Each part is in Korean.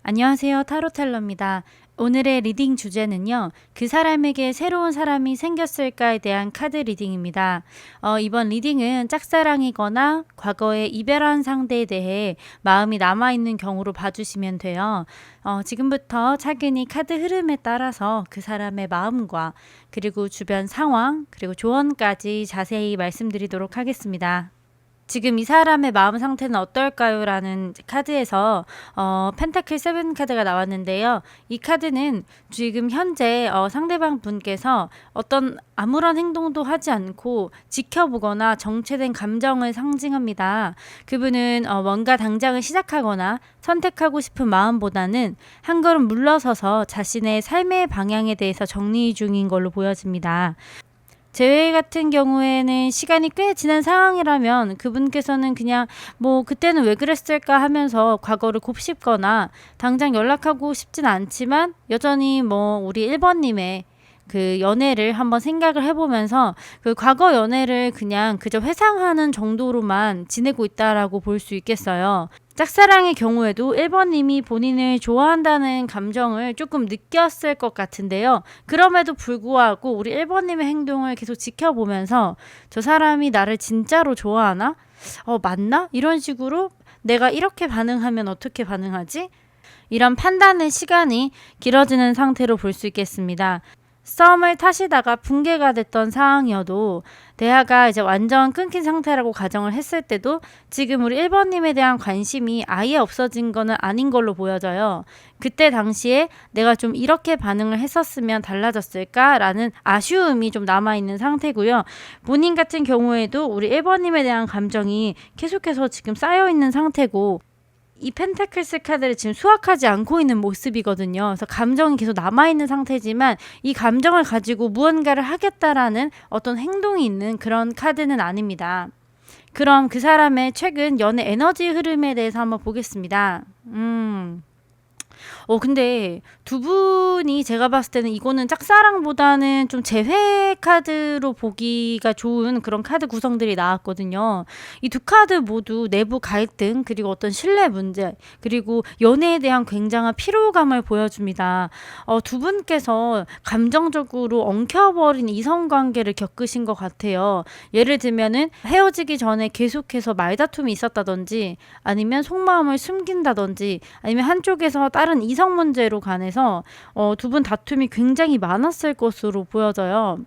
안녕하세요. 타로텔러입니다. 오늘의 리딩 주제는요. 그 사람에게 새로운 사람이 생겼을까에 대한 카드 리딩입니다. 이번 리딩은 짝사랑이거나 과거에 이별한 상대에 대해 마음이 남아있는 경우로 봐주시면 돼요. 지금부터 차근히 카드 흐름에 따라서 그 사람의 마음과 그리고 주변 상황 그리고 조언까지 자세히 말씀드리도록 하겠습니다. 지금 이 사람의 마음 상태는 어떨까요? 라는 카드에서 펜타클 7 카드가 나왔는데요. 이 카드는 지금 현재 상대방 분께서 어떤 아무런 행동도 하지 않고 지켜보거나 정체된 감정을 상징합니다. 그분은 뭔가 당장을 시작하거나 선택하고 싶은 마음보다는 한 걸음 물러서서 자신의 삶의 방향에 대해서 정리 중인 걸로 보여집니다. 제 같은 경우에는 시간이 꽤 지난 상황이라면 그분께서는 그냥 뭐 그때는 왜 그랬을까 하면서 과거를 곱씹거나 당장 연락하고 싶진 않지만 여전히 뭐 우리 1번님의 그 연애를 한번 생각을 해보면서 그 과거 연애를 그냥 그저 회상하는 정도로만 지내고 있다라고 볼 수 있겠어요. 짝사랑의 경우에도 1번님이 본인을 좋아한다는 감정을 조금 느꼈을 것 같은데요. 그럼에도 불구하고 우리 1번님의 행동을 계속 지켜보면서 저 사람이 나를 진짜로 좋아하나? 맞나? 이런 식으로 내가 이렇게 반응하면 어떻게 반응하지? 이런 판단의 시간이 길어지는 상태로 볼 수 있겠습니다. 썸을 타시다가 붕괴가 됐던 상황이어도 대화가 이제 완전 끊긴 상태라고 가정을 했을 때도 지금 우리 1번님에 대한 관심이 아예 없어진 거는 아닌 걸로 보여져요. 그때 당시에 내가 좀 이렇게 반응을 했었으면 달라졌을까라는 아쉬움이 좀 남아있는 상태고요. 본인 같은 경우에도 우리 1번님에 대한 감정이 계속해서 지금 쌓여있는 상태고 이 펜타클스 카드를 지금 수확하지 않고 있는 모습이거든요. 그래서 감정이 계속 남아있는 상태지만 이 감정을 가지고 무언가를 하겠다라는 어떤 행동이 있는 그런 카드는 아닙니다. 그럼 그 사람의 최근 연애 에너지 흐름에 대해서 한번 보겠습니다. 근데 두 분이 제가 봤을 때는 이거는 짝사랑보다는 좀 재회 카드로 보기가 좋은 그런 카드 구성들이 나왔거든요. 이 두 카드 모두 내부 갈등, 그리고 어떤 신뢰 문제, 그리고 연애에 대한 굉장한 피로감을 보여줍니다. 두 분께서 감정적으로 엉켜버린 이성관계를 겪으신 것 같아요. 예를 들면은 헤어지기 전에 계속해서 말다툼이 있었다든지 아니면 속마음을 숨긴다든지 아니면 한쪽에서 다른 이성 문제로 관해서 두 분 다툼이 굉장히 많았을 것으로 보여져요.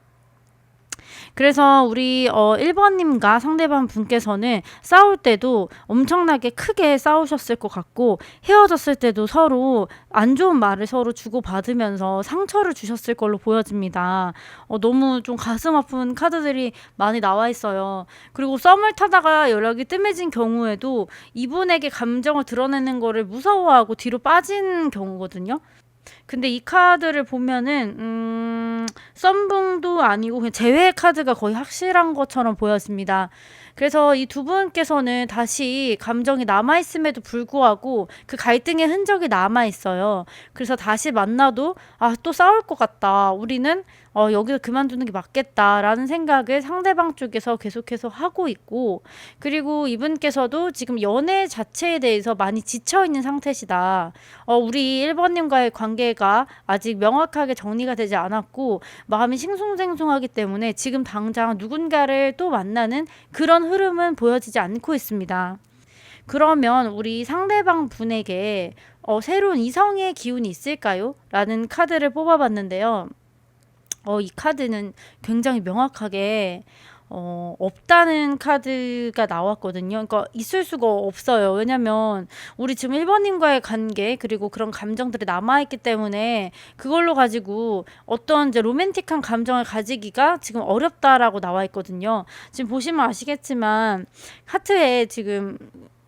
그래서 우리 1번님과 상대방 분께서는 싸울 때도 엄청나게 크게 싸우셨을 것 같고 헤어졌을 때도 서로 안 좋은 말을 서로 주고받으면서 상처를 주셨을 걸로 보여집니다. 너무 좀 가슴 아픈 카드들이 많이 나와 있어요. 그리고 썸을 타다가 연락이 뜸해진 경우에도 이분에게 감정을 드러내는 거를 무서워하고 뒤로 빠진 경우거든요. 근데 이 카드를 보면은 썸붕도 아니고 그냥 재회 카드가 거의 확실한 것처럼 보였습니다. 그래서 이 두 분께서는 다시 감정이 남아있음에도 불구하고 그 갈등의 흔적이 남아있어요. 그래서 다시 만나도 또 싸울 것 같다. 우리는 여기서 그만두는 게 맞겠다라는 생각을 상대방 쪽에서 계속해서 하고 있고, 그리고 이분께서도 지금 연애 자체에 대해서 많이 지쳐있는 상태시다. 우리 1번님과의 관계가 아직 명확하게 정리가 되지 않았고 마음이 싱숭생숭하기 때문에 지금 당장 누군가를 또 만나는 그런 흐름은 보여지지 않고 있습니다. 그러면 우리 상대방 분에게 새로운 이성의 기운이 있을까요? 라는 카드를 뽑아봤는데요. 이 카드는 굉장히 명확하게 없다는 카드가 나왔거든요. 그러니까 있을 수가 없어요. 왜냐면 우리 지금 1번님과의 관계 그리고 그런 감정들이 남아있기 때문에 그걸로 가지고 어떤 이제 로맨틱한 감정을 가지기가 지금 어렵다라고 나와 있거든요. 지금 보시면 아시겠지만 하트에 지금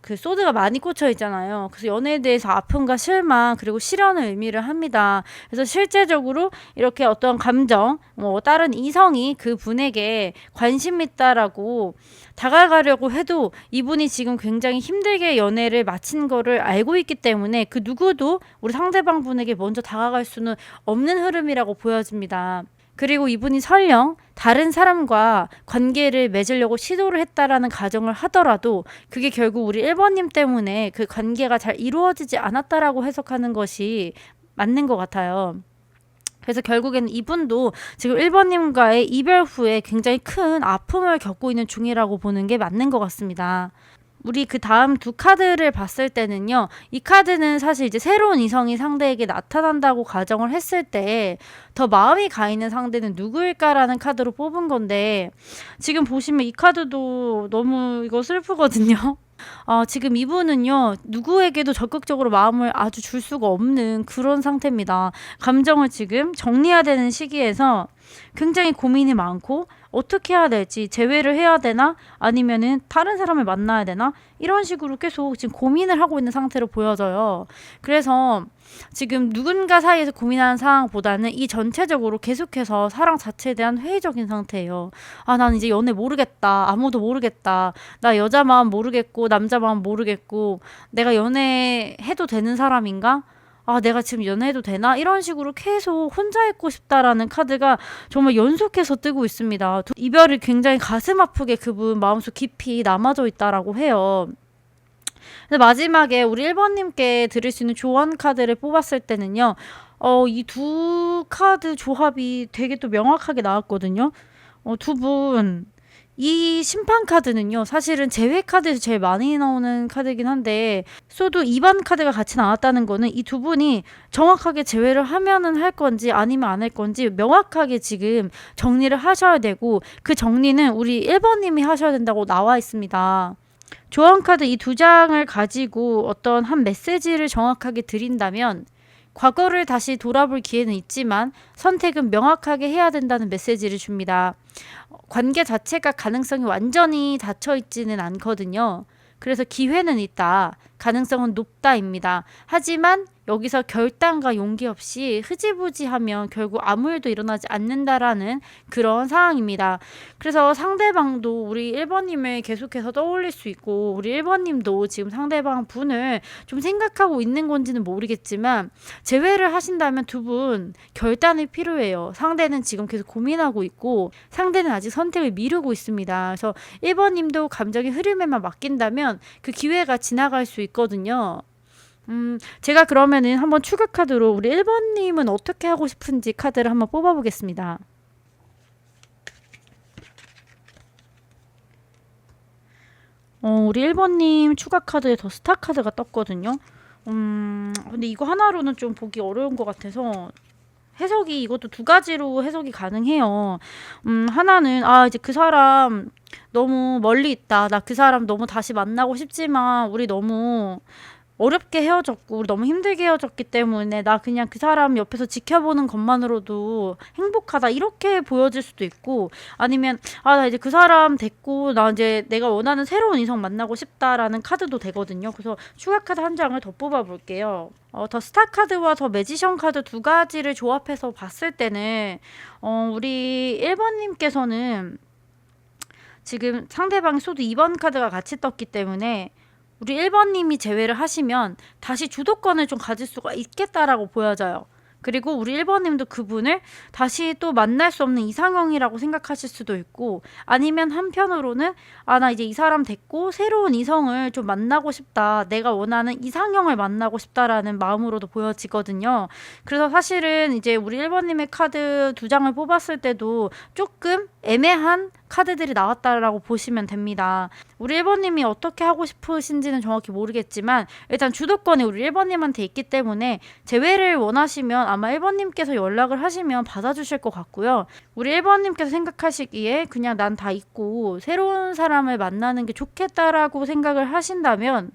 그 소드가 많이 꽂혀 있잖아요. 그래서 연애에 대해서 아픔과 실망 그리고 실현을 의미를 합니다. 그래서 실제적으로 이렇게 어떤 감정, 다른 이성이 그 분에게 관심 있다라고 다가가려고 해도 이분이 지금 굉장히 힘들게 연애를 마친 거를 알고 있기 때문에 그 누구도 우리 상대방 분에게 먼저 다가갈 수는 없는 흐름이라고 보여집니다. 그리고 이분이 설령 다른 사람과 관계를 맺으려고 시도를 했다라는 가정을 하더라도 그게 결국 우리 1번님 때문에 그 관계가 잘 이루어지지 않았다라고 해석하는 것이 맞는 것 같아요. 그래서 결국에는 이분도 지금 1번님과의 이별 후에 굉장히 큰 아픔을 겪고 있는 중이라고 보는 게 맞는 것 같습니다. 우리 그 다음 두 카드를 봤을 때는요, 이 카드는 사실 이제 새로운 이성이 상대에게 나타난다고 가정을 했을 때 더 마음이 가 있는 상대는 누구일까라는 카드로 뽑은 건데, 지금 보시면 이 카드도 너무 이거 슬프거든요. 지금 이분은요, 누구에게도 적극적으로 마음을 아주 줄 수가 없는 그런 상태입니다. 감정을 지금 정리해야 되는 시기에서 굉장히 고민이 많고, 어떻게 해야 될지, 재회를 해야 되나? 아니면은 다른 사람을 만나야 되나? 이런 식으로 계속 지금 고민을 하고 있는 상태로 보여져요. 그래서 지금 누군가 사이에서 고민하는 상황보다는 이 전체적으로 계속해서 사랑 자체에 대한 회의적인 상태예요. 난 이제 연애 모르겠다. 아무도 모르겠다. 나 여자 마음 모르겠고, 남자 마음 모르겠고, 내가 연애해도 되는 사람인가? 내가 지금 연애해도 되나? 이런 식으로 계속 혼자 있고 싶다라는 카드가 정말 연속해서 뜨고 있습니다. 이별이 굉장히 가슴 아프게 그분 마음속 깊이 남아져 있다라고 해요. 근데 마지막에 우리 1번님께 드릴 수 있는 조언 카드를 뽑았을 때는요, 이 두 카드 조합이 되게 또 명확하게 나왔거든요. 두 분, 이 심판 카드는요, 사실은 재회 카드에서 제일 많이 나오는 카드이긴 한데, 소도 2번 카드가 같이 나왔다는 거는 이 두 분이 정확하게 재회를 하면은 할 건지 아니면 안 할 건지 명확하게 지금 정리를 하셔야 되고, 그 정리는 우리 1번님이 하셔야 된다고 나와 있습니다. 조언 카드 이 두 장을 가지고 어떤 한 메시지를 정확하게 드린다면, 과거를 다시 돌아볼 기회는 있지만 선택은 명확하게 해야 된다는 메시지를 줍니다. 관계 자체가 가능성이 완전히 닫혀 있지는 않거든요. 그래서 기회는 있다. 가능성은 높다입니다. 하지만 여기서 결단과 용기 없이 흐지부지하면 결국 아무 일도 일어나지 않는다라는 그런 상황입니다. 그래서 상대방도 우리 1번님을 계속해서 떠올릴 수 있고, 우리 1번님도 지금 상대방 분을 좀 생각하고 있는 건지는 모르겠지만, 재회를 하신다면 두 분 결단이 필요해요. 상대는 지금 계속 고민하고 있고, 상대는 아직 선택을 미루고 있습니다. 그래서 1번님도 감정의 흐름에만 맡긴다면 그 기회가 지나갈 수 있거든요. 제가 그러면은 한번 추가 카드로 우리 1번님은 어떻게 하고 싶은지 카드를 한번 뽑아보겠습니다. 우리 1번님 추가 카드에 더 스타 카드가 떴거든요. 근데 이거 하나로는 좀 보기 어려운 것 같아서 해석이 이것도 두 가지로 해석이 가능해요. 하나는 이제 그 사람 너무 멀리 있다. 나 그 사람 너무 다시 만나고 싶지만 우리 너무 어렵게 헤어졌고 우리 너무 힘들게 헤어졌기 때문에 나 그냥 그 사람 옆에서 지켜보는 것만으로도 행복하다 이렇게 보여질 수도 있고, 아니면 나 이제 그 사람 됐고 나 이제 내가 원하는 새로운 이성 만나고 싶다라는 카드도 되거든요. 그래서 추가 카드 한 장을 더 뽑아 볼게요. 더 스타 카드와 더 매지션 카드 두 가지를 조합해서 봤을 때는 우리 1번님께서는 지금 상대방이 소드 2번 카드가 같이 떴기 때문에 우리 1번님이 제외를 하시면 다시 주도권을 좀 가질 수가 있겠다라고 보여져요. 그리고 우리 1번님도 그분을 다시 또 만날 수 없는 이상형이라고 생각하실 수도 있고, 아니면 한편으로는 나 이제 이 사람 됐고 새로운 이성을 좀 만나고 싶다. 내가 원하는 이상형을 만나고 싶다라는 마음으로도 보여지거든요. 그래서 사실은 이제 우리 1번님의 카드 두 장을 뽑았을 때도 조금 애매한 카드들이 나왔다라고 보시면 됩니다. 우리 1번님이 어떻게 하고 싶으신지는 정확히 모르겠지만 일단 주도권이 우리 1번님한테 있기 때문에 재회를 원하시면 아마 1번님께서 연락을 하시면 받아주실 것 같고요. 우리 1번님께서 생각하시기에 그냥 난 다 있고 새로운 사람을 만나는 게 좋겠다라고 생각을 하신다면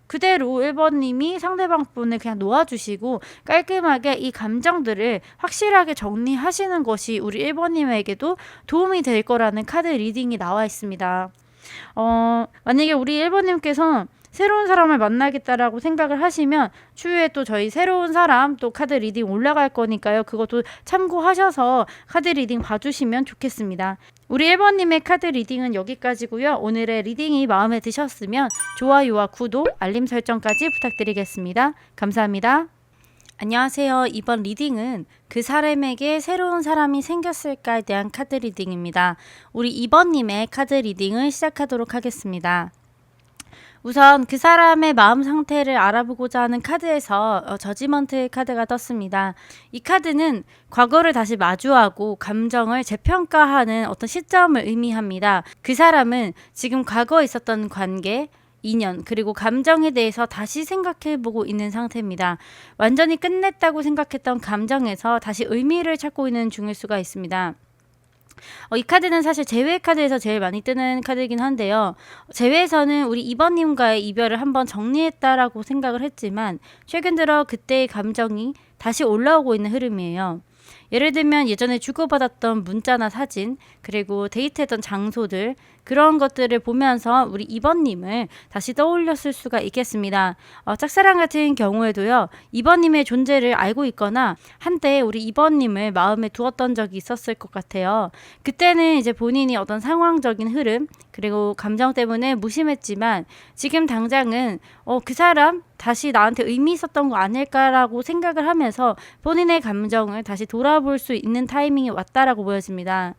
그대로 1번님이 상대방 분을 그냥 놓아주시고 깔끔하게 이 감정들을 확실하게 정리하시는 것이 우리 1번님에게도 도움이 될 거라는 카드 리딩이 나와 있습니다. 만약에 우리 1번님께서 새로운 사람을 만나겠다라고 생각을 하시면 추후에 또 저희 새로운 사람 또 카드 리딩 올라갈 거니까요. 그것도 참고하셔서 카드 리딩 봐주시면 좋겠습니다. 우리 1번님의 카드 리딩은 여기까지고요. 오늘의 리딩이 마음에 드셨으면 좋아요와 구독, 알림 설정까지 부탁드리겠습니다. 감사합니다. 안녕하세요. 이번 리딩은 그 사람에게 새로운 사람이 생겼을까에 대한 카드 리딩입니다. 우리 2번님의 카드 리딩을 시작하도록 하겠습니다. 우선 그 사람의 마음 상태를 알아보고자 하는 카드에서 저지먼트 카드가 떴습니다. 이 카드는 과거를 다시 마주하고 감정을 재평가하는 어떤 시점을 의미합니다. 그 사람은 지금 과거에 있었던 관계, 인연, 그리고 감정에 대해서 다시 생각해보고 있는 상태입니다. 완전히 끝냈다고 생각했던 감정에서 다시 의미를 찾고 있는 중일 수가 있습니다. 이 카드는 사실 재회 카드에서 제일 많이 뜨는 카드이긴 한데요. 재회에서는 우리 2번님과의 이별을 한번 정리했다라고 생각을 했지만 최근 들어 그때의 감정이 다시 올라오고 있는 흐름이에요. 예를 들면 예전에 주고받았던 문자나 사진, 그리고 데이트했던 장소들, 그런 것들을 보면서 우리 2번님을 다시 떠올렸을 수가 있겠습니다. 짝사랑 같은 경우에도요, 2번님의 존재를 알고 있거나 한때 우리 2번님을 마음에 두었던 적이 있었을 것 같아요. 그때는 이제 본인이 어떤 상황적인 흐름, 그리고 감정 때문에 무심했지만 지금 당장은 그 사람 다시 나한테 의미 있었던 거 아닐까라고 생각을 하면서 본인의 감정을 다시 돌아볼 수 있는 타이밍이 왔다라고 보여집니다.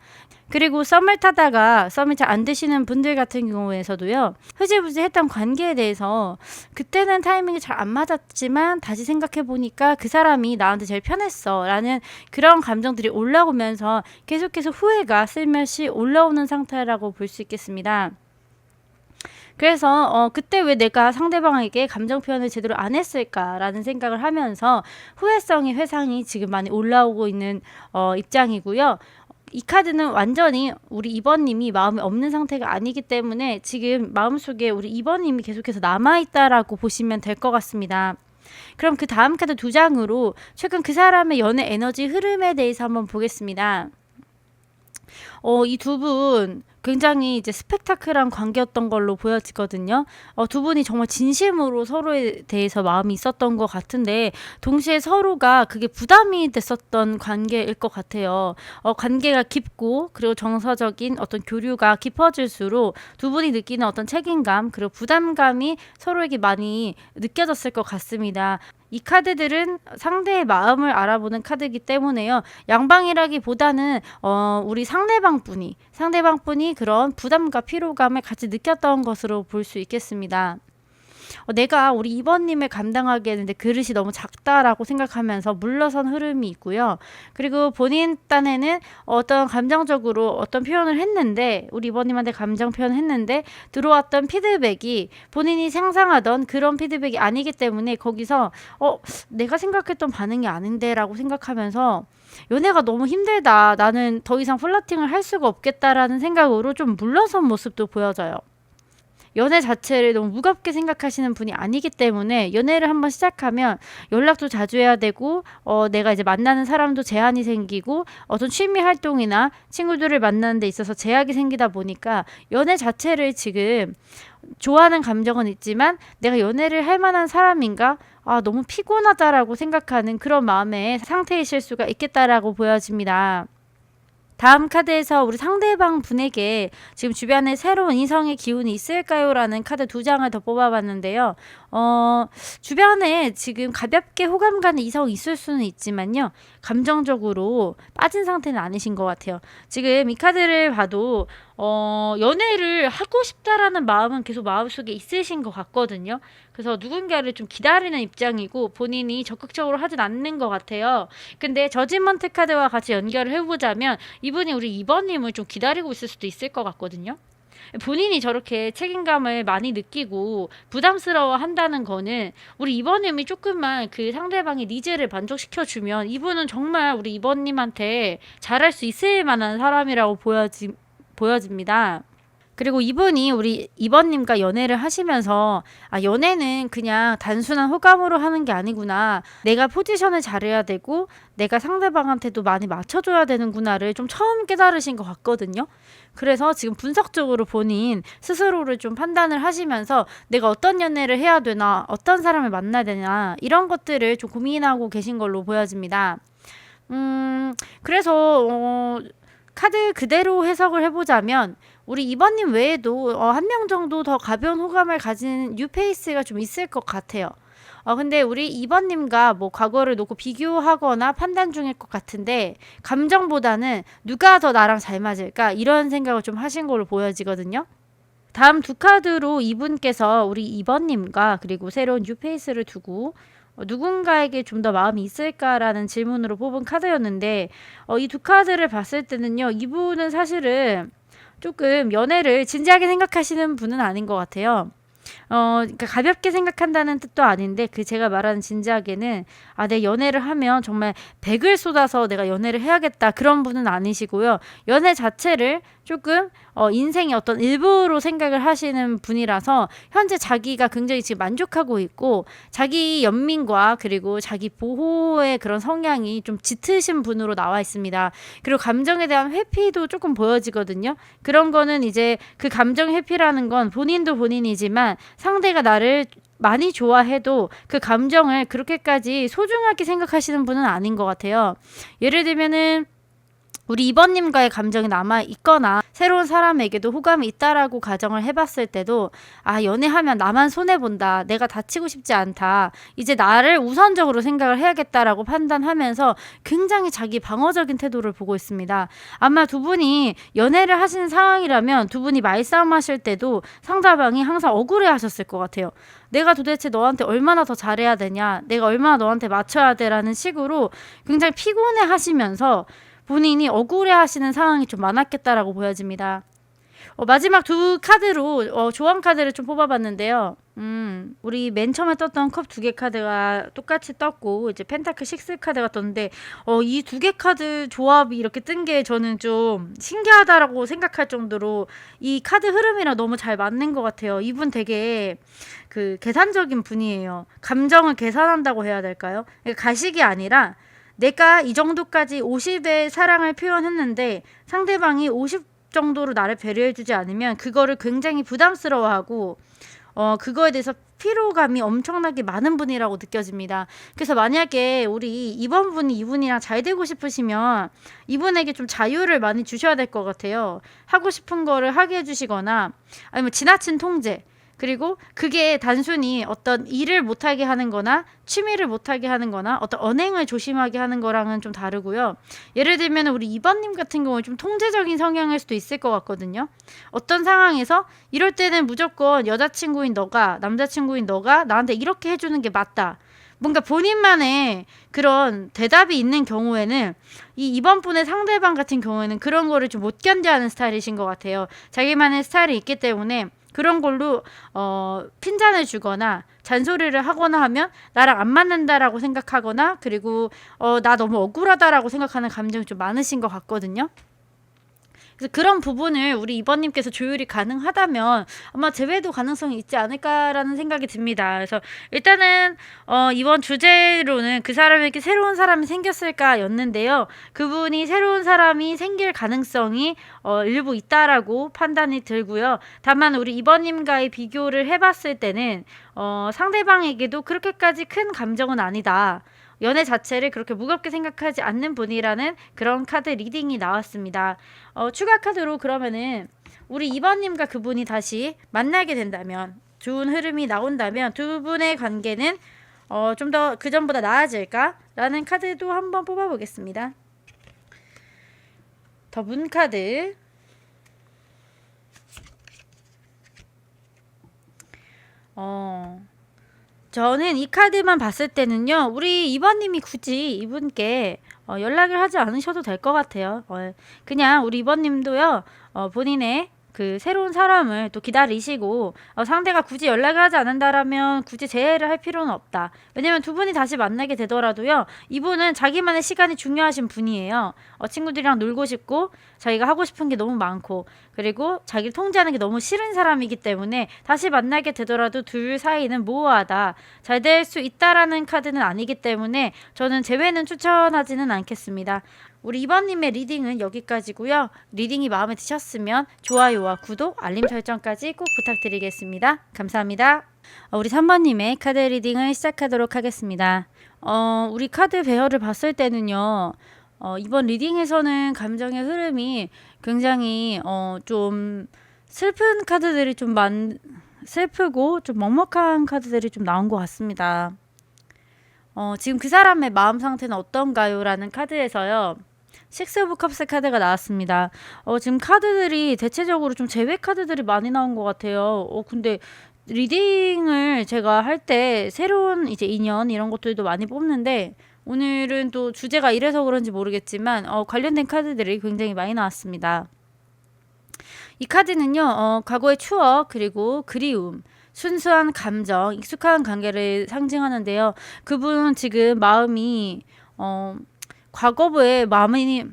그리고 썸을 타다가 썸이 잘 안 되시는 분들 같은 경우에서도요, 흐지부지 했던 관계에 대해서 그때는 타이밍이 잘 안 맞았지만 다시 생각해 보니까 그 사람이 나한테 제일 편했어 라는 그런 감정들이 올라오면서 계속해서 후회가 슬며시 올라오는 상태라고 볼 수 있겠습니다. 그래서 그때 왜 내가 상대방에게 감정 표현을 제대로 안 했을까라는 생각을 하면서 후회성의 회상이 지금 많이 올라오고 있는 입장이고요. 이 카드는 완전히 우리 2번님이 마음에 없는 상태가 아니기 때문에 지금 마음속에 우리 2번님이 계속해서 남아있다라고 보시면 될 것 같습니다. 그럼 그 다음 카드 2장으로 최근 그 사람의 연애 에너지 흐름에 대해서 한번 보겠습니다. 이 두 분 굉장히 이제 스펙타클한 관계였던 걸로 보여지거든요. 두 분이 정말 진심으로 서로에 대해서 마음이 있었던 것 같은데 동시에 서로가 그게 부담이 됐었던 관계일 것 같아요. 관계가 깊고 그리고 정서적인 어떤 교류가 깊어질수록 두 분이 느끼는 어떤 책임감 그리고 부담감이 서로에게 많이 느껴졌을 것 같습니다. 이 카드들은 상대의 마음을 알아보는 카드이기 때문에요. 양방이라기보다는 우리 상대방분이 그런 부담과 피로감을 같이 느꼈던 것으로 볼 수 있겠습니다. 내가 우리 2번님을 감당하기에는 그릇이 너무 작다라고 생각하면서 물러선 흐름이 있고요. 그리고 본인 딴에는 어떤 감정적으로 어떤 표현을 했는데 우리 2번님한테 감정 표현을 했는데 들어왔던 피드백이 본인이 상상하던 그런 피드백이 아니기 때문에 거기서 내가 생각했던 반응이 아닌데 라고 생각하면서 연애가 너무 힘들다. 나는 더 이상 플러팅을 할 수가 없겠다라는 생각으로 좀 물러선 모습도 보여져요. 연애 자체를 너무 무겁게 생각하시는 분이 아니기 때문에 연애를 한번 시작하면 연락도 자주 해야 되고 내가 이제 만나는 사람도 제한이 생기고 어떤 취미 활동이나 친구들을 만나는 데 있어서 제약이 생기다 보니까 연애 자체를 지금 좋아하는 감정은 있지만 내가 연애를 할 만한 사람인가? 너무 피곤하다라고 생각하는 그런 마음의 상태이실 수가 있겠다라고 보여집니다. 다음 카드에서 우리 상대방 분에게 지금 주변에 새로운 이성의 기운이 있을까요? 라는 카드 2장을 더 뽑아봤는데요. 주변에 지금 가볍게 호감 가는 이성이 있을 수는 있지만요. 감정적으로 빠진 상태는 아니신 것 같아요. 지금 이 카드를 봐도 연애를 하고 싶다라는 마음은 계속 마음속에 있으신 것 같거든요. 그래서 누군가를 좀 기다리는 입장이고 본인이 적극적으로 하진 않는 것 같아요. 근데 저지먼트 카드와 같이 연결을 해보자면 이분이 우리 2번님을 좀 기다리고 있을 수도 있을 것 같거든요. 본인이 저렇게 책임감을 많이 느끼고 부담스러워 한다는 거는 우리 2번님이 조금만 그 상대방의 니즈를 만족시켜주면 이분은 정말 우리 2번님한테 잘할 수 있을 만한 사람이라고 보여집니다. 그리고 이분이 우리 2번님과 연애를 하시면서 연애는 그냥 단순한 호감으로 하는 게 아니구나. 내가 포지션을 잘해야 되고 내가 상대방한테도 많이 맞춰줘야 되는구나를 좀 처음 깨달으신 것 같거든요. 그래서 지금 분석적으로 본인 스스로를 좀 판단을 하시면서 내가 어떤 연애를 해야 되나, 어떤 사람을 만나야 되나 이런 것들을 좀 고민하고 계신 걸로 보여집니다. 그래서 카드 그대로 해석을 해보자면 우리 2번님 외에도 한 명 정도 더 가벼운 호감을 가진 뉴페이스가 좀 있을 것 같아요. 근데 우리 2번님과 뭐 과거를 놓고 비교하거나 판단 중일 것 같은데 감정보다는 누가 더 나랑 잘 맞을까 이런 생각을 좀 하신 걸로 보여지거든요. 다음 두 카드로 이분께서 우리 2번님과 그리고 새로운 뉴페이스를 두고 누군가에게 좀 더 마음이 있을까라는 질문으로 뽑은 카드였는데 이 두 카드를 봤을 때는요. 이분은 사실은 조금 연애를 진지하게 생각하시는 분은 아닌 것 같아요. 그러니까 가볍게 생각한다는 뜻도 아닌데 그 제가 말하는 진지하게는 내 연애를 하면 정말 100을 쏟아서 내가 연애를 해야겠다 그런 분은 아니시고요. 연애 자체를 조금 인생의 어떤 일부로 생각을 하시는 분이라서 현재 자기가 굉장히 지금 만족하고 있고 자기 연민과 그리고 자기 보호의 그런 성향이 좀 짙으신 분으로 나와 있습니다. 그리고 감정에 대한 회피도 조금 보여지거든요. 그런 거는 이제 그 감정 회피라는 건 본인도 본인이지만 상대가 나를 많이 좋아해도 그 감정을 그렇게까지 소중하게 생각하시는 분은 아닌 것 같아요. 예를 들면은 우리 2번님과의 감정이 남아있거나 새로운 사람에게도 호감이 있다라고 가정을 해봤을 때도 연애하면 나만 손해본다. 내가 다치고 싶지 않다. 이제 나를 우선적으로 생각을 해야겠다라고 판단하면서 굉장히 자기 방어적인 태도를 보고 있습니다. 아마 두 분이 연애를 하시는 상황이라면 두 분이 말싸움 하실 때도 상대방이 항상 억울해 하셨을 것 같아요. 내가 도대체 너한테 얼마나 더 잘해야 되냐. 내가 얼마나 너한테 맞춰야 돼라는 식으로 굉장히 피곤해 하시면서 본인이 억울해 하시는 상황이 좀 많았겠다라고 보여집니다. 마지막 두 카드로 조언 카드를 좀 뽑아봤는데요. 우리 맨 처음에 떴던 컵 두 개 카드가 똑같이 떴고 이제 펜타클 6 카드가 떴는데 이 두 개 카드 조합이 이렇게 뜬 게 저는 좀 신기하다라고 생각할 정도로 이 카드 흐름이랑 너무 잘 맞는 것 같아요. 이분 되게 그 계산적인 분이에요. 감정을 계산한다고 해야 될까요? 그러니까 가식이 아니라 내가 이 정도까지 50의 사랑을 표현했는데 상대방이 50 정도로 나를 배려해주지 않으면 그거를 굉장히 부담스러워하고 그거에 대해서 피로감이 엄청나게 많은 분이라고 느껴집니다. 그래서 만약에 우리 이번 분이 이분이랑 잘 되고 싶으시면 이분에게 좀 자유를 많이 주셔야 될 것 같아요. 하고 싶은 거를 하게 해주시거나 아니면 지나친 통제 그리고 그게 단순히 어떤 일을 못하게 하는 거나 취미를 못하게 하는 거나 어떤 언행을 조심하게 하는 거랑은 좀 다르고요. 예를 들면 우리 2번님 같은 경우는 좀 통제적인 성향일 수도 있을 것 같거든요. 어떤 상황에서 이럴 때는 무조건 여자친구인 너가 남자친구인 너가 나한테 이렇게 해주는 게 맞다. 뭔가 본인만의 그런 대답이 있는 경우에는 이번 분의 상대방 같은 경우에는 그런 거를 좀 못 견뎌하는 스타일이신 것 같아요. 자기만의 스타일이 있기 때문에 그런 걸로 핀잔을 주거나 잔소리를 하거나 하면 나랑 안 맞는다라고 생각하거나 그리고 나 너무 억울하다라고 생각하는 감정이 좀 많으신 것 같거든요. 그래서 그런 부분을 우리 2번님께서 조율이 가능하다면 아마 재회도 가능성이 있지 않을까라는 생각이 듭니다. 그래서 일단은 이번 주제로는 그 사람에게 새로운 사람이 생겼을까 였는데요. 그분이 새로운 사람이 생길 가능성이 일부 있다라고 판단이 들고요. 다만 우리 2번님과의 비교를 해봤을 때는 상대방에게도 그렇게까지 큰 감정은 아니다. 연애 자체를 그렇게 무겁게 생각하지 않는 분이라는 그런 카드 리딩이 나왔습니다. 추가 카드로 그러면은 우리 2번님과 그분이 다시 만나게 된다면 좋은 흐름이 나온다면 두 분의 관계는 좀 더 그전보다 나아질까? 라는 카드도 한번 뽑아보겠습니다. 더 문 카드 저는 이 카드만 봤을 때는요. 우리 2번님이 굳이 이분께 연락을 하지 않으셔도 될 것 같아요. 그냥 우리 2번님도요. 본인의 그 새로운 사람을 또 기다리시고 상대가 굳이 연락을 하지 않는다라면 굳이 재회를 할 필요는 없다. 왜냐면 두 분이 다시 만나게 되더라도요. 이분은 자기만의 시간이 중요하신 분이에요. 친구들이랑 놀고 싶고 자기가 하고 싶은 게 너무 많고 그리고 자기를 통제하는 게 너무 싫은 사람이기 때문에 다시 만나게 되더라도 둘 사이는 모호하다. 잘 될 수 있다라는 카드는 아니기 때문에 저는 재회는 추천하지는 않겠습니다. 우리 2번님의 리딩은 여기까지고요. 리딩이 마음에 드셨으면 좋아요와 구독, 알림 설정까지 꼭 부탁드리겠습니다. 감사합니다. 우리 3번님의 카드 리딩을 시작하도록 하겠습니다. 우리 카드 배열을 봤을 때는요. 이번 리딩에서는 감정의 흐름이 굉장히 좀 슬픈 카드들이 좀 슬프고 좀 먹먹한 카드들이 좀 나온 것 같습니다. 지금 그 사람의 마음 상태는 어떤가요? 라는 카드에서요. 식스 오브 컵스 카드가 나왔습니다. 지금 카드들이 대체적으로 좀 제외 카드들이 많이 나온 것 같아요. 근데 리딩을 제가 할 때 새로운 이제 인연 이런 것들도 많이 뽑는데 오늘은 또 주제가 이래서 그런지 모르겠지만 관련된 카드들이 굉장히 많이 나왔습니다. 이 카드는요, 과거의 추억, 그리고 그리움, 순수한 감정, 익숙한 관계를 상징하는데요. 그분 지금 마음이, 과거의 마음이,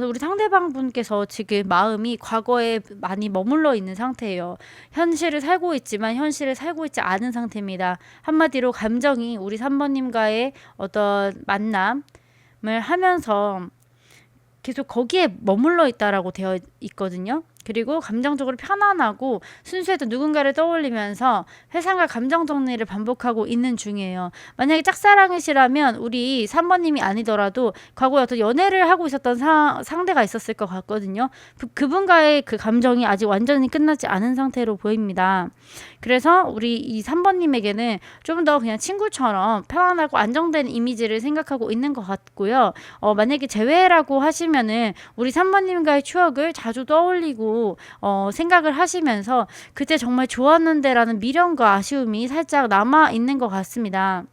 우리 상대방 분께서 지금 마음이 과거에 많이 머물러 있는 상태예요. 현실을 살고 있지만 현실을 살고 있지 않은 상태입니다. 한마디로 감정이 우리 3번님과의 어떤 만남을 하면서 계속 거기에 머물러 있다라고 되어 있거든요. 그리고 감정적으로 편안하고 순수했던 누군가를 떠올리면서 회상과 감정 정리를 반복하고 있는 중이에요. 만약에 짝사랑이시라면 우리 3번님이 아니더라도 과거에 어떤 연애를 하고 있었던 상대가 있었을 것 같거든요. 그분과의 그 감정이 아직 완전히 끝나지 않은 상태로 보입니다. 그래서 우리 이 3번님에게는 좀 더 그냥 친구처럼 편안하고 안정된 이미지를 생각하고 있는 것 같고요. 만약에 재회라고 하시면은 우리 3번님과의 추억을 자주 떠올리고 생각을 하시면서 그때 정말 좋았는데 라는 미련과 아쉬움이 살짝 남아 있는 것 같습니다.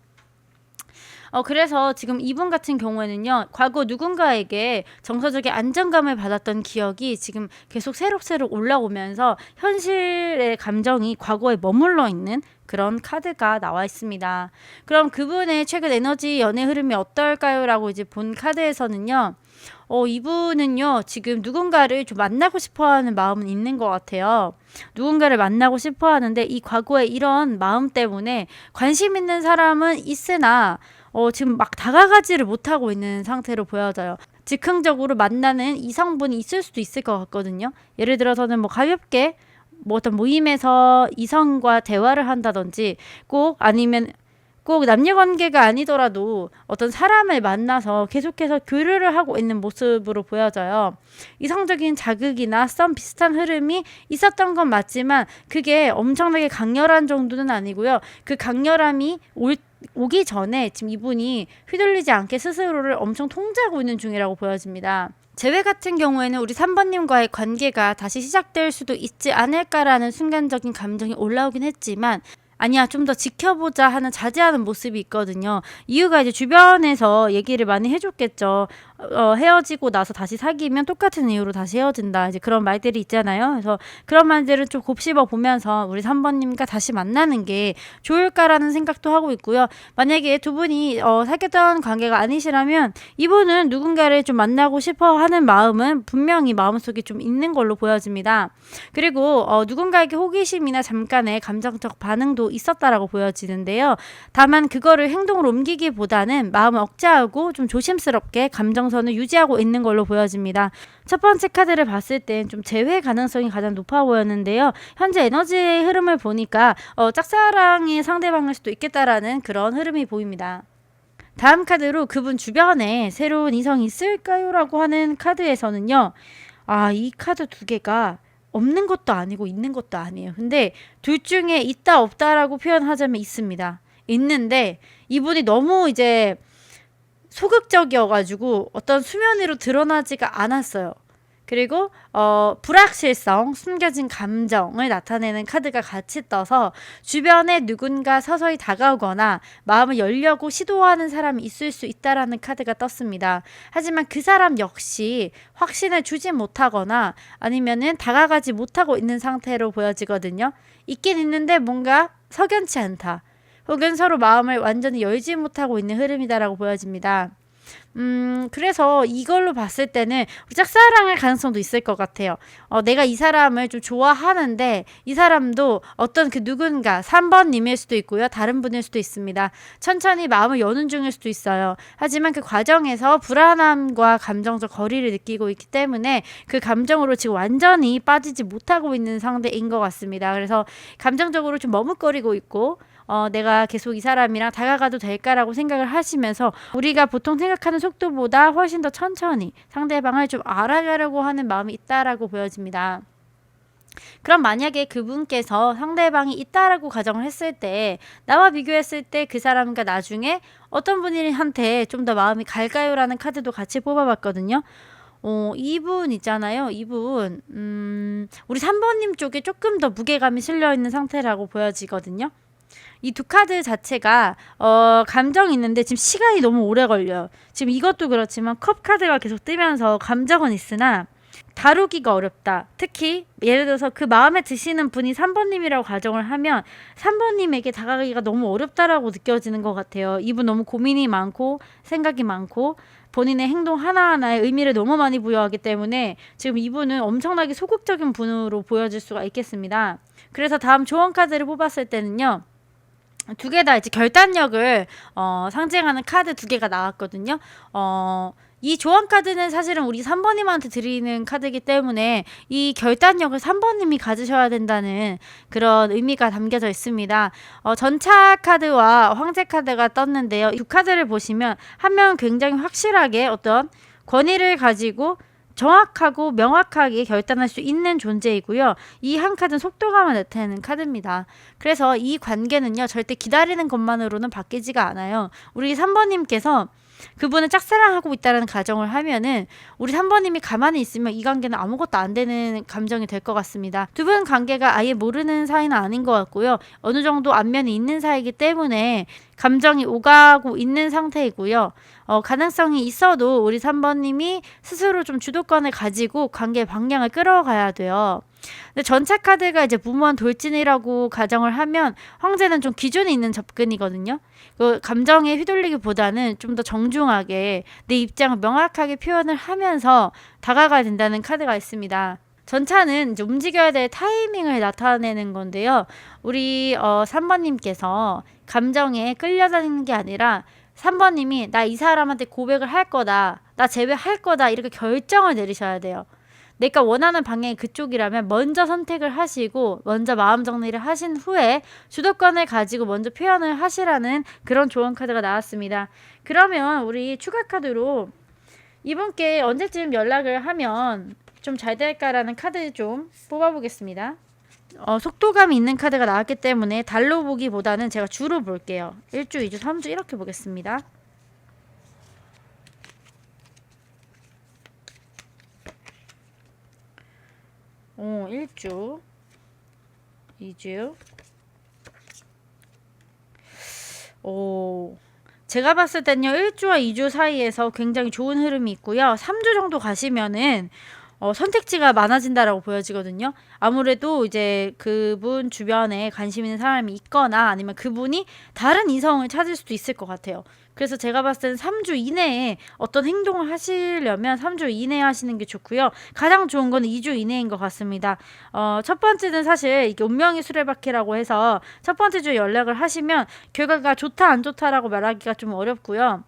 그래서 지금 이분 같은 경우에는요, 과거 누군가에게 정서적인 안정감을 받았던 기억이 지금 계속 새록새록 올라오면서 현실의 감정이 과거에 머물러 있는 그런 카드가 나와 있습니다. 그럼 그분의 최근 에너지 연애 흐름이 어떨까요? 라고 이제 본 카드에서는요, 이분은요, 지금 누군가를 좀 만나고 싶어 하는 마음은 있는 것 같아요. 누군가를 만나고 싶어 하는데 이 과거의 이런 마음 때문에 관심 있는 사람은 있으나 지금 막 다가가지를 못하고 있는 상태로 보여져요. 즉흥적으로 만나는 이성분이 있을 수도 있을 것 같거든요. 예를 들어서는 뭐 가볍게 뭐 어떤 모임에서 이성과 대화를 한다든지 꼭 남녀 관계가 아니더라도 어떤 사람을 만나서 계속해서 교류를 하고 있는 모습으로 보여져요. 이성적인 자극이나 썸 비슷한 흐름이 있었던 건 맞지만 그게 엄청나게 강렬한 정도는 아니고요. 그 강렬함이 오기 전에 지금 이분이 휘둘리지 않게 스스로를 엄청 통제하고 있는 중이라고 보여집니다. 재회 같은 경우에는 우리 3번님과의 관계가 다시 시작될 수도 있지 않을까라는 순간적인 감정이 올라오긴 했지만 아니야, 좀 더 지켜보자 하는 자제하는 모습이 있거든요. 이유가 이제 주변에서 얘기를 많이 해줬겠죠. 헤어지고 나서 다시 사귀면 똑같은 이유로 다시 헤어진다. 이제 그런 말들이 있잖아요. 그래서 그런 말들을 좀 곱씹어 보면서 우리 3번님과 다시 만나는 게 좋을까라는 생각도 하고 있고요. 만약에 두 분이 사귀었던 관계가 아니시라면 이분은 누군가를 좀 만나고 싶어 하는 마음은 분명히 마음속에 좀 있는 걸로 보여집니다. 그리고 누군가에게 호기심이나 잠깐의 감정적 반응도 있었다라고 보여지는데요. 다만 그거를 행동으로 옮기기보다는 마음을 억제하고 좀 조심스럽게 감정선을 유지하고 있는 걸로 보여집니다. 첫 번째 카드를 봤을 땐 좀 재회 가능성이 가장 높아 보였는데요. 현재 에너지의 흐름을 보니까 짝사랑의 상대방일 수도 있겠다라는 그런 흐름이 보입니다. 다음 카드로 그분 주변에 새로운 이성이 있을까요? 라고 하는 카드에서는요. 이 카드 두 개가 없는 것도 아니고 있는 것도 아니에요. 근데 둘 중에 있다 없다라고 표현하자면 있습니다. 있는데 이분이 너무 이제 소극적이어가지고 어떤 수면 위로 드러나지가 않았어요. 그리고 불확실성, 숨겨진 감정을 나타내는 카드가 같이 떠서 주변에 누군가 서서히 다가오거나 마음을 열려고 시도하는 사람이 있을 수 있다라는 카드가 떴습니다. 하지만 그 사람 역시 확신을 주지 못하거나 아니면은 다가가지 못하고 있는 상태로 보여지거든요. 있긴 있는데 뭔가 석연치 않다. 혹은 서로 마음을 완전히 열지 못하고 있는 흐름이다라고 보여집니다. 그래서 이걸로 봤을 때는 짝사랑할 가능성도 있을 것 같아요. 내가 이 사람을 좀 좋아하는데 이 사람도 어떤 그 누군가 3번님일 수도 있고요. 다른 분일 수도 있습니다. 천천히 마음을 여는 중일 수도 있어요. 하지만 그 과정에서 불안함과 감정적 거리를 느끼고 있기 때문에 그 감정으로 지금 완전히 빠지지 못하고 있는 상태인 것 같습니다. 그래서 감정적으로 좀 머뭇거리고 있고 내가 계속 이 사람이랑 다가가도 될까라고 생각을 하시면서 우리가 보통 생각하는 속도보다 훨씬 더 천천히 상대방을 좀 알아가려고 하는 마음이 있다라고 보여집니다. 그럼 만약에 그분께서 상대방이 있다라고 가정을 했을 때 나와 비교했을 때 그 사람과 나중에 어떤 분한테 좀 더 마음이 갈까요? 라는 카드도 같이 뽑아봤거든요. 이분 있잖아요. 이분 우리 3번님 쪽에 조금 더 무게감이 실려있는 상태라고 보여지거든요. 이 두 카드 자체가 감정이 있는데 지금 시간이 너무 오래 걸려요. 지금 이것도 그렇지만 컵 카드가 계속 뜨면서 감정은 있으나 다루기가 어렵다. 특히 예를 들어서 그 마음에 드시는 분이 3번님이라고 가정을 하면 3번님에게 다가가기가 너무 어렵다라고 느껴지는 것 같아요. 이분 너무 고민이 많고 생각이 많고 본인의 행동 하나하나에 의미를 너무 많이 부여하기 때문에 지금 이분은 엄청나게 소극적인 분으로 보여질 수가 있겠습니다. 그래서 다음 조언 카드를 뽑았을 때는요. 두 개 다 이제 결단력을 상징하는 카드 두 개가 나왔거든요. 이 조언 카드는 사실은 우리 3번님한테 드리는 카드이기 때문에 이 결단력을 3번님이 가지셔야 된다는 그런 의미가 담겨져 있습니다. 전차 카드와 황제 카드가 떴는데요. 이 두 카드를 보시면 한 명은 굉장히 확실하게 어떤 권위를 가지고 정확하고 명확하게 결단할 수 있는 존재이고요. 이 한 카드는 속도감을 나타내는 카드입니다. 그래서 이 관계는요. 절대 기다리는 것만으로는 바뀌지가 않아요. 우리 3번님께서 그분을 짝사랑하고 있다는 가정을 하면은 우리 3번님이 가만히 있으면 이 관계는 아무것도 안 되는 감정이 될 것 같습니다. 두 분 관계가 아예 모르는 사이는 아닌 것 같고요. 어느 정도 안면이 있는 사이이기 때문에 감정이 오가고 있는 상태이고요. 가능성이 있어도 우리 3번님이 스스로 좀 주도권을 가지고 관계 방향을 끌어가야 돼요. 근데 전차 카드가 이제 무모한 돌진이라고 가정을 하면 황제는 좀 기준이 있는 접근이거든요. 그 감정에 휘둘리기보다는 좀 더 정중하게 내 입장을 명확하게 표현을 하면서 다가가야 된다는 카드가 있습니다. 전차는 이제 움직여야 될 타이밍을 나타내는 건데요. 우리 3번님께서 감정에 끌려다니는 게 아니라 3번님이 나 이 사람한테 고백을 할 거다. 나 제외할 거다. 이렇게 결정을 내리셔야 돼요. 내가 원하는 방향이 그쪽이라면 먼저 선택을 하시고 먼저 마음 정리를 하신 후에 주도권을 가지고 먼저 표현을 하시라는 그런 조언 카드가 나왔습니다. 그러면 우리 추가 카드로 이분께 언제쯤 연락을 하면 좀 잘 될까라는 카드 좀 뽑아보겠습니다. 속도감이 있는 카드가 나왔기 때문에 달로 보기보다는 제가 주로 볼게요. 1주, 2주, 3주 이렇게 보겠습니다. 오, 1주, 2주. 제가 봤을 땐요, 1주와 2주 사이에서 굉장히 좋은 흐름이 있고요. 3주 정도 가시면은 선택지가 많아진다라고 보여지거든요. 아무래도 이제 그분 주변에 관심 있는 사람이 있거나 아니면 그분이 다른 이성을 찾을 수도 있을 것 같아요. 그래서 제가 봤을 때는 3주 이내에 어떤 행동을 하시려면 3주 이내에 하시는 게 좋고요. 가장 좋은 건 2주 이내인 것 같습니다. 첫 번째는 사실 이게 운명의 수레바퀴라고 해서 첫 번째 주에 연락을 하시면 결과가 좋다 안 좋다라고 말하기가 좀 어렵고요.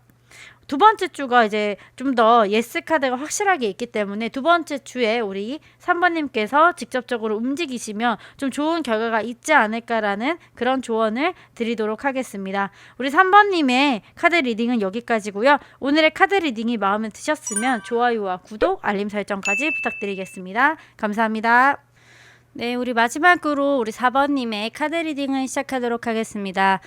두 번째 주가 이제 좀 더 예스 카드가 확실하게 있기 때문에 두 번째 주에 우리 3번님께서 직접적으로 움직이시면 좀 좋은 결과가 있지 않을까라는 그런 조언을 드리도록 하겠습니다. 우리 3번님의 카드 리딩은 여기까지고요. 오늘의 카드 리딩이 마음에 드셨으면 좋아요와 구독, 알림 설정까지 부탁드리겠습니다. 감사합니다. 네, 우리 마지막으로 우리 4번님의 카드 리딩을 시작하도록 하겠습니다.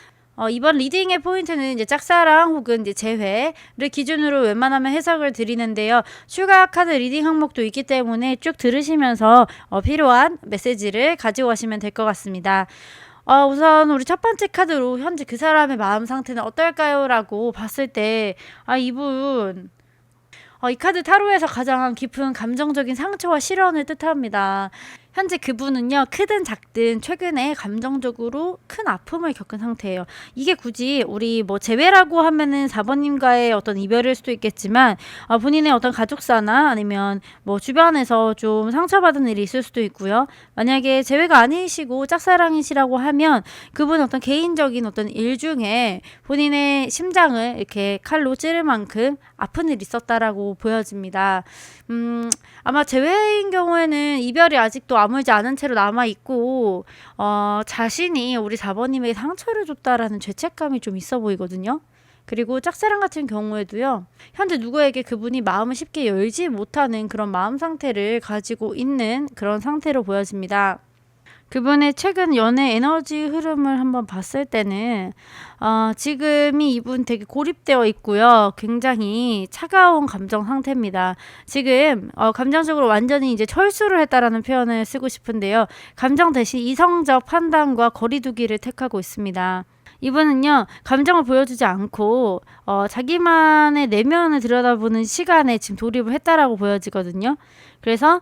이번 리딩의 포인트는 이제 짝사랑 혹은 이제 재회를 기준으로 웬만하면 해석을 드리는데요. 추가 카드 리딩 항목도 있기 때문에 쭉 들으시면서 필요한 메시지를 가지고 가시면 될 것 같습니다. 우선 우리 첫 번째 카드로 현재 그 사람의 마음 상태는 어떨까요? 라고 봤을 때 이분 이 카드 타로에서 가장 깊은 감정적인 상처와 실현을 뜻합니다. 현재 그분은요, 크든 작든 최근에 감정적으로 큰 아픔을 겪은 상태예요. 이게 굳이 우리 뭐 재회라고 하면은 4번님과의 어떤 이별일 수도 있겠지만 본인의 어떤 가족사나 아니면 뭐 주변에서 좀 상처받은 일이 있을 수도 있고요. 만약에 재회가 아니시고 짝사랑이시라고 하면 그분 어떤 개인적인 어떤 일 중에 본인의 심장을 이렇게 칼로 찌를 만큼 아픈 일이 있었다라고 보여집니다. 아마 재회인 경우에는 이별이 아직도 아물지 않은 채로 남아있고 자신이 우리 4번님에게 상처를 줬다라는 죄책감이 좀 있어 보이거든요. 그리고 짝사랑 같은 경우에도요. 현재 누구에게 그분이 마음을 쉽게 열지 못하는 그런 마음 상태를 가지고 있는 그런 상태로 보여집니다. 그분의 최근 연애 에너지 흐름을 한번 봤을 때는 지금이 이분 되게 고립되어 있고요. 굉장히 차가운 감정 상태입니다. 지금 감정적으로 완전히 이제 철수를 했다라는 표현을 쓰고 싶은데요. 감정 대신 이성적 판단과 거리두기를 택하고 있습니다. 이분은요, 감정을 보여주지 않고 자기만의 내면을 들여다보는 시간에 지금 돌입을 했다라고 보여지거든요. 그래서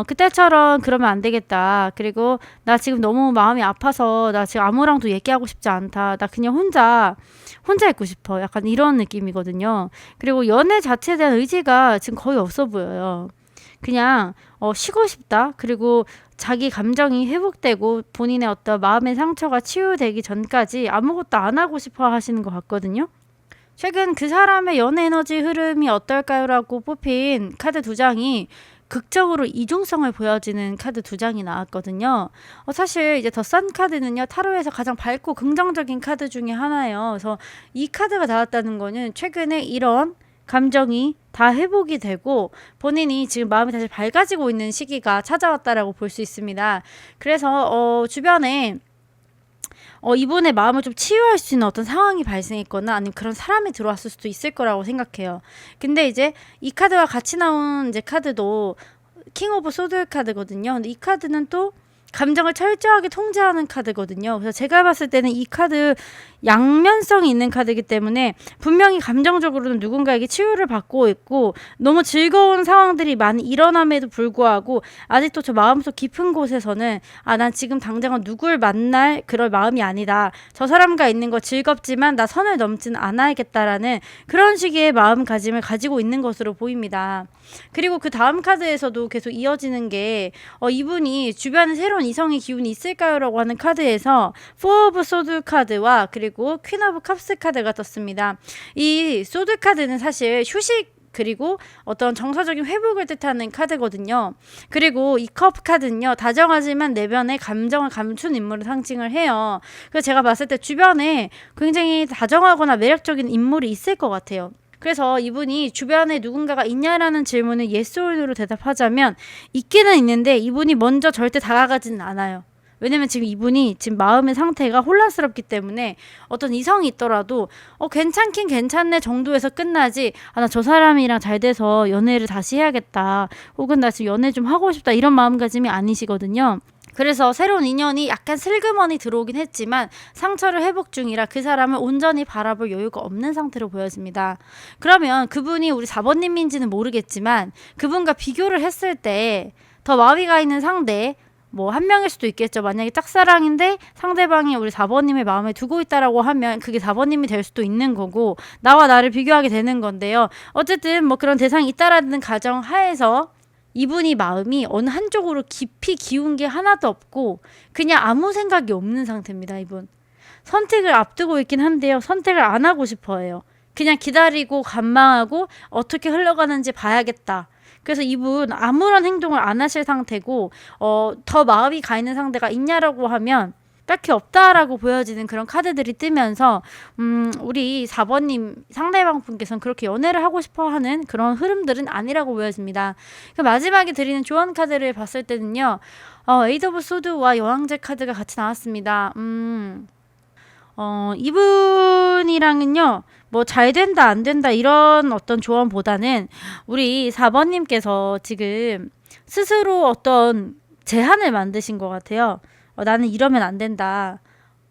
그때처럼 그러면 안 되겠다. 그리고 나 지금 너무 마음이 아파서 나 지금 아무랑도 얘기하고 싶지 않다. 나 그냥 혼자 있고 싶어. 약간 이런 느낌이거든요. 그리고 연애 자체에 대한 의지가 지금 거의 없어 보여요. 그냥 쉬고 싶다. 그리고 자기 감정이 회복되고 본인의 어떤 마음의 상처가 치유되기 전까지 아무것도 안 하고 싶어 하시는 것 같거든요. 최근 그 사람의 연애 에너지 흐름이 어떨까요? 라고 뽑힌 카드 2장이 극적으로 이중성을 보여지는 카드 2장이 나왔거든요. 사실 이제 더 산 카드는요, 타로에서 가장 밝고 긍정적인 카드 중에 하나예요. 그래서 이 카드가 나왔다는 거는 최근에 이런 감정이 다 회복이 되고 본인이 지금 마음이 다시 밝아지고 있는 시기가 찾아왔다라고 볼 수 있습니다. 그래서 주변에 이분의 마음을 좀 치유할 수 있는 어떤 상황이 발생했거나 아니면 그런 사람이 들어왔을 수도 있을 거라고 생각해요. 근데 이제 이 카드와 같이 나온 이제 카드도 킹 오브 소드 카드거든요. 근데 이 카드는 또 감정을 철저하게 통제하는 카드거든요. 그래서 제가 봤을 때는 이 카드 양면성이 있는 카드이기 때문에 분명히 감정적으로는 누군가에게 치유를 받고 있고 너무 즐거운 상황들이 많이 일어남에도 불구하고 아직도 저 마음속 깊은 곳에서는 난 지금 당장은 누굴 만날 그럴 마음이 아니다. 저 사람과 있는 거 즐겁지만 나 선을 넘지는 않아야겠다라는 그런 식의 마음가짐을 가지고 있는 것으로 보입니다. 그리고 그 다음 카드에서도 계속 이어지는 게 이분이 주변에 새로운 이성의 기운이 있을까요? 라고 하는 카드에서 4 오브 소드 카드와 그리고 퀸 오브 컵스 카드가 떴습니다. 이 소드 카드는 사실 휴식 그리고 어떤 정서적인 회복을 뜻하는 카드거든요. 그리고 이 컵 카드는요, 다정하지만 내면의 감정을 감춘 인물을 상징을 해요. 그래서 제가 봤을 때 주변에 굉장히 다정하거나 매력적인 인물이 있을 것 같아요. 그래서 이분이 주변에 누군가가 있냐라는 질문을 yes or no로 대답하자면 있기는 있는데 이분이 먼저 절대 다가가지는 않아요. 왜냐면 지금 이분이 지금 마음의 상태가 혼란스럽기 때문에 어떤 이성이 있더라도 괜찮긴 괜찮네 정도에서 끝나지 나 저 사람이랑 잘 돼서 연애를 다시 해야겠다 혹은 나 지금 연애 좀 하고 싶다 이런 마음가짐이 아니시거든요. 그래서 새로운 인연이 약간 슬그머니 들어오긴 했지만 상처를 회복 중이라 그 사람을 온전히 바라볼 여유가 없는 상태로 보여집니다. 그러면 그분이 우리 4번님인지는 모르겠지만 그분과 비교를 했을 때 더 마음이 가 있는 상대 한 명일 수도 있겠죠. 만약에 짝사랑인데 상대방이 우리 4번님의 마음에 두고 있다라고 하면 그게 4번님이 될 수도 있는 거고 나와 나를 비교하게 되는 건데요. 어쨌든 그런 대상이 있다라는 가정 하에서 이분이 마음이 어느 한쪽으로 깊이 기운 게 하나도 없고 그냥 아무 생각이 없는 상태입니다. 이분 선택을 앞두고 있긴 한데요. 선택을 안 하고 싶어 해요. 그냥 기다리고 관망하고 어떻게 흘러가는지 봐야겠다. 그래서 이분 아무런 행동을 안 하실 상태고 더 마음이 가 있는 상대가 있냐라고 하면 딱히 없다라고 보여지는 그런 카드들이 뜨면서 우리 4번님 상대방 분께서는 그렇게 연애를 하고 싶어하는 그런 흐름들은 아니라고 보여집니다. 마지막에 드리는 조언 카드를 봤을 때는요. 에이드 오브 소드와 여왕제 카드가 같이 나왔습니다. 이분이랑은요. 잘 된다 안 된다 이런 어떤 조언보다는 우리 4번님께서 지금 스스로 어떤 제한을 만드신 것 같아요. 나는 이러면 안 된다.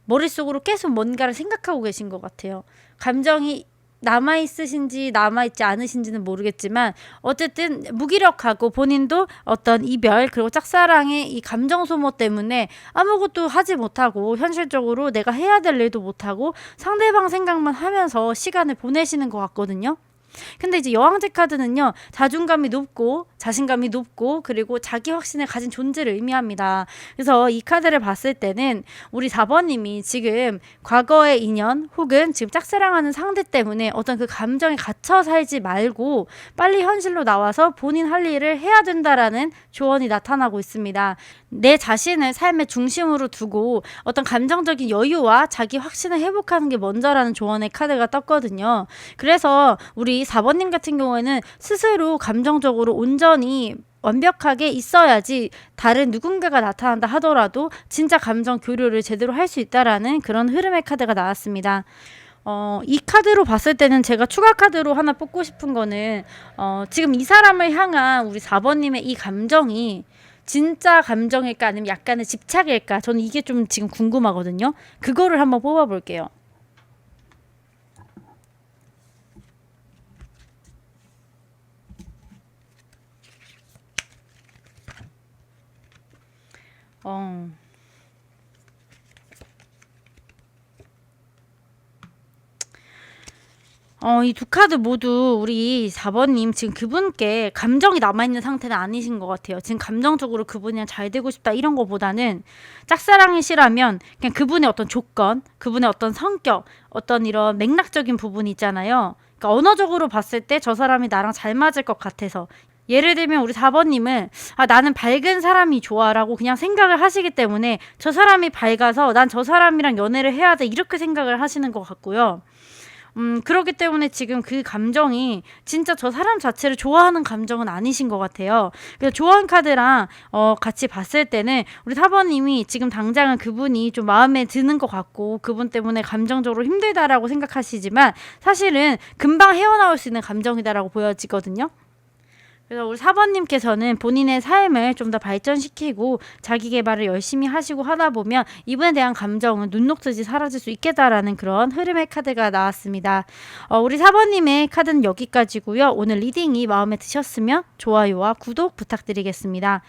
머릿속으로 계속 뭔가를 생각하고 계신 것 같아요. 감정이 남아있으신지 남아있지 않으신지는 모르겠지만 어쨌든 무기력하고 본인도 어떤 이별 그리고 짝사랑의 이 감정 소모 때문에 아무것도 하지 못하고 현실적으로 내가 해야 될 일도 못하고 상대방 생각만 하면서 시간을 보내시는 것 같거든요. 근데 이제 여왕제 카드는요, 자존감이 높고 자신감이 높고 그리고 자기 확신을 가진 존재를 의미합니다. 그래서 이 카드를 봤을 때는 우리 4번님이 지금 과거의 인연 혹은 지금 짝사랑하는 상대 때문에 어떤 그 감정에 갇혀 살지 말고 빨리 현실로 나와서 본인 할 일을 해야 된다라는 조언이 나타나고 있습니다. 내 자신을 삶의 중심으로 두고 어떤 감정적인 여유와 자기 확신을 회복하는 게 먼저라는 조언의 카드가 떴거든요. 그래서 우리 4번님 같은 경우에는 스스로 감정적으로 온전히 완벽하게 있어야지 다른 누군가가 나타난다 하더라도 진짜 감정 교류를 제대로 할 수 있다라는 그런 흐름의 카드가 나왔습니다. 이 카드로 봤을 때는 제가 추가 카드로 하나 뽑고 싶은 거는 지금 이 사람을 향한 우리 4번님의 이 감정이 진짜 감정일까 아니면 약간의 집착일까? 저는 이게 좀 지금 궁금하거든요. 그거를 한번 뽑아볼게요. 어, 이 두 카드 모두 우리 4번님 지금 그분께 감정이 남아있는 상태는 아니신 것 같아요. 지금 감정적으로 그분이랑 잘 되고 싶다 이런 거보다는 짝사랑이시라면 그냥 그분의 어떤 조건, 그분의 어떤 성격, 어떤 이런 맥락적인 부분이 있잖아요. 그러니까 언어적으로 봤을 때 저 사람이 나랑 잘 맞을 것 같아서 예를 들면 우리 4번님은 나는 밝은 사람이 좋아라고 그냥 생각을 하시기 때문에 저 사람이 밝아서 난 저 사람이랑 연애를 해야 돼 이렇게 생각을 하시는 것 같고요. 그렇기 때문에 지금 그 감정이 진짜 저 사람 자체를 좋아하는 감정은 아니신 것 같아요. 그래서 조언 카드랑 같이 봤을 때는 우리 4번님이 지금 당장은 그분이 좀 마음에 드는 것 같고 그분 때문에 감정적으로 힘들다라고 생각하시지만 사실은 금방 헤어나올 수 있는 감정이다라고 보여지거든요. 그래서 우리 4번님께서는 본인의 삶을 좀 더 발전시키고 자기 개발을 열심히 하시고 하다 보면 이분에 대한 감정은 눈 녹듯이 사라질 수 있겠다라는 그런 흐름의 카드가 나왔습니다. 우리 4번님의 카드는 여기까지고요. 오늘 리딩이 마음에 드셨으면 좋아요와 구독 부탁드리겠습니다.